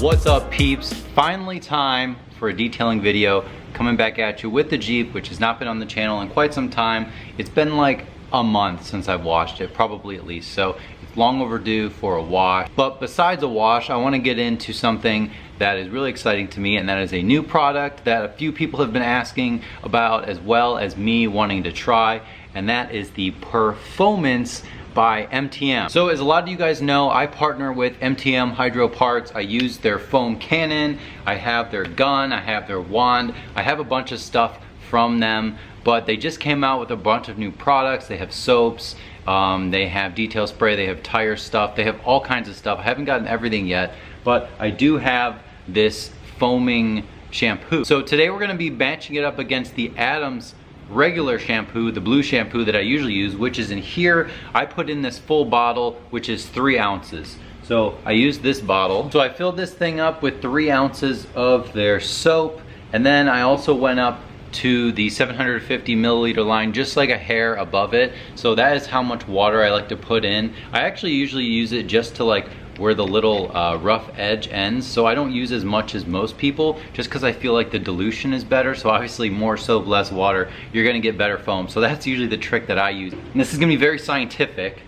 What's up, peeps? Finally time for a detailing video coming back at you with the Jeep, which has not been on the channel in quite some time. It's been like a month since I've washed it, probably at least, so it's long overdue for a wash. But besides a wash, I want to get into something that is really exciting to me, and that is a new product that a few people have been asking about, as well as me wanting to try, and that is the perFOAMance by MTM. So as a lot of you guys know, I partner with MTM Hydro Parts. I use their foam cannon, I have their gun, I have their wand, I have a bunch of stuff from them, but they just came out with a bunch of new products. They have soaps, they have detail spray, they have tire stuff, they have all kinds of stuff. I haven't gotten everything yet, but I do have this foaming shampoo. So today we're gonna be matching it up against the Adams regular shampoo, the blue shampoo that I usually use, which is in here. I put in this full bottle, which is 3 ounces. So I used this bottle. So I filled this thing up with 3 ounces of their soap, and then I also went up to the 750 milliliter line, just like a hair above it. So that is how much water I like to put in. I actually usually use it just to like where the little rough edge ends, so I don't use as much as most people, just because I feel like the dilution is better. So obviously more soap, less water, you're gonna get better foam. So that's usually the trick that I use. And this is gonna be very scientific.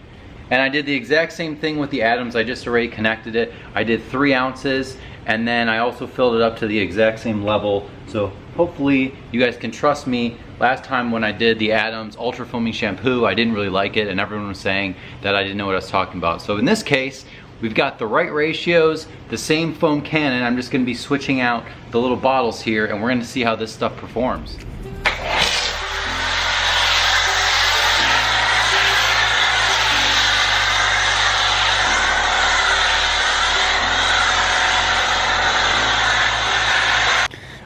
And I did the exact same thing with the Adams. I just already connected it. I did 3 ounces, and then I also filled it up to the exact same level. So hopefully you guys can trust me. Last time when I did the Adams Ultra Foaming Shampoo, I didn't really like it, and everyone was saying that I didn't know what I was talking about. So in this case, we've got the right ratios, the same foam cannon. I'm just gonna be switching out the little bottles here, and we're gonna see how this stuff performs.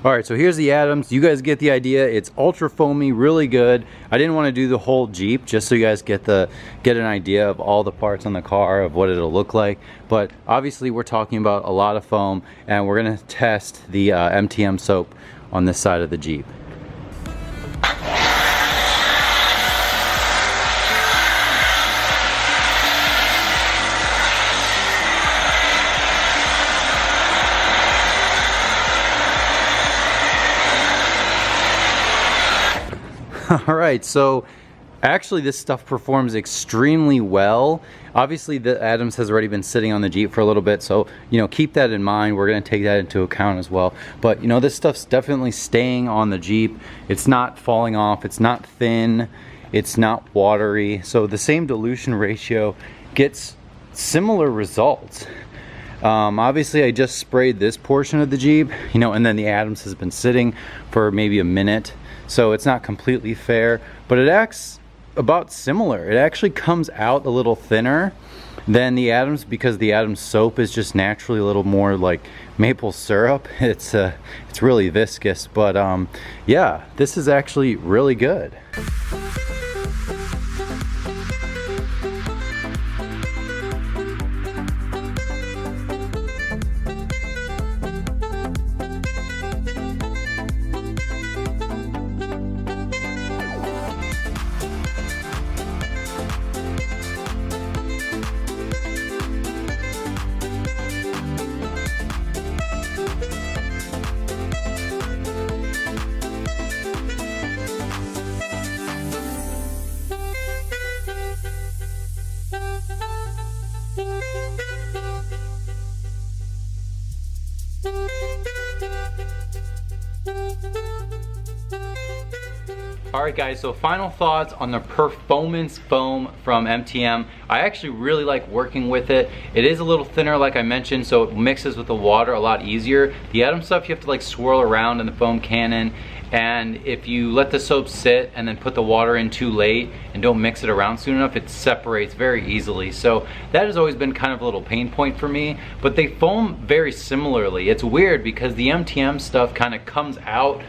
All right, so here's the Adams. You guys get the idea. It's ultra foamy, really good. I didn't want to do the whole Jeep, just so you guys get an idea of all the parts on the car, of what it'll look like. But obviously we're talking about a lot of foam, and we're gonna test the MTM soap on this side of the Jeep. All right, so actually this stuff performs extremely well. Obviously the Adams has already been sitting on the Jeep for a little bit, so you know, keep that in mind. We're gonna take that into account as well. But you know, this stuff's definitely staying on the Jeep. It's not falling off, it's not thin, it's not watery. So the same dilution ratio gets similar results. Obviously I just sprayed this portion of the Jeep, you know, and then the Adams has been sitting for maybe a minute. So it's not completely fair, but it acts about similar. It actually comes out a little thinner than the Adams, because the Adams soap is just naturally a little more like maple syrup. It's really viscous, but yeah, this is actually really good. Alright guys, so final thoughts on the perFOAMance foam from MTM. I actually really like working with it. It is a little thinner, like I mentioned, so it mixes with the water a lot easier. The Adams stuff you have to like swirl around in the foam cannon, and if you let the soap sit and then put the water in too late and don't mix it around soon enough, it separates very easily. So that has always been kind of a little pain point for me, but they foam very similarly. It's weird because the MTM stuff kind of comes out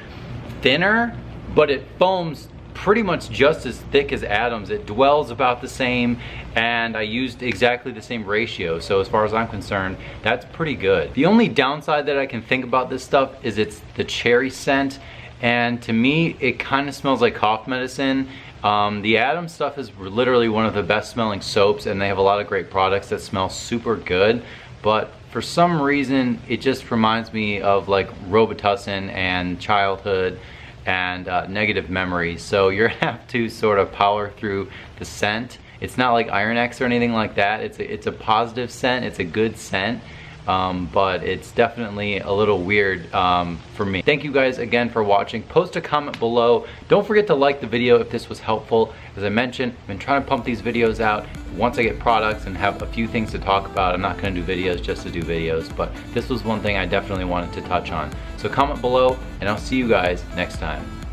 thinner, but it foams pretty much just as thick as Adams. It dwells about the same, and I used exactly the same ratio, so as far as I'm concerned, that's pretty good. The only downside that I can think about this stuff is it's the cherry scent, and to me it kind of smells like cough medicine. The Adams stuff is literally one of the best smelling soaps, and they have a lot of great products that smell super good, but for some reason it just reminds me of like Robitussin and childhood and negative memories. So you're gonna have to sort of power through the scent. It's not like Iron X or anything like that. It's a positive scent, it's a good scent. But it's definitely a little weird for me. Thank you guys again for watching. Post a comment below. Don't forget to like the video if this was helpful. As I mentioned, I've been trying to pump these videos out. Once I get products and have a few things to talk about, I'm not gonna do videos just to do videos, but this was one thing I definitely wanted to touch on. So comment below, and I'll see you guys next time.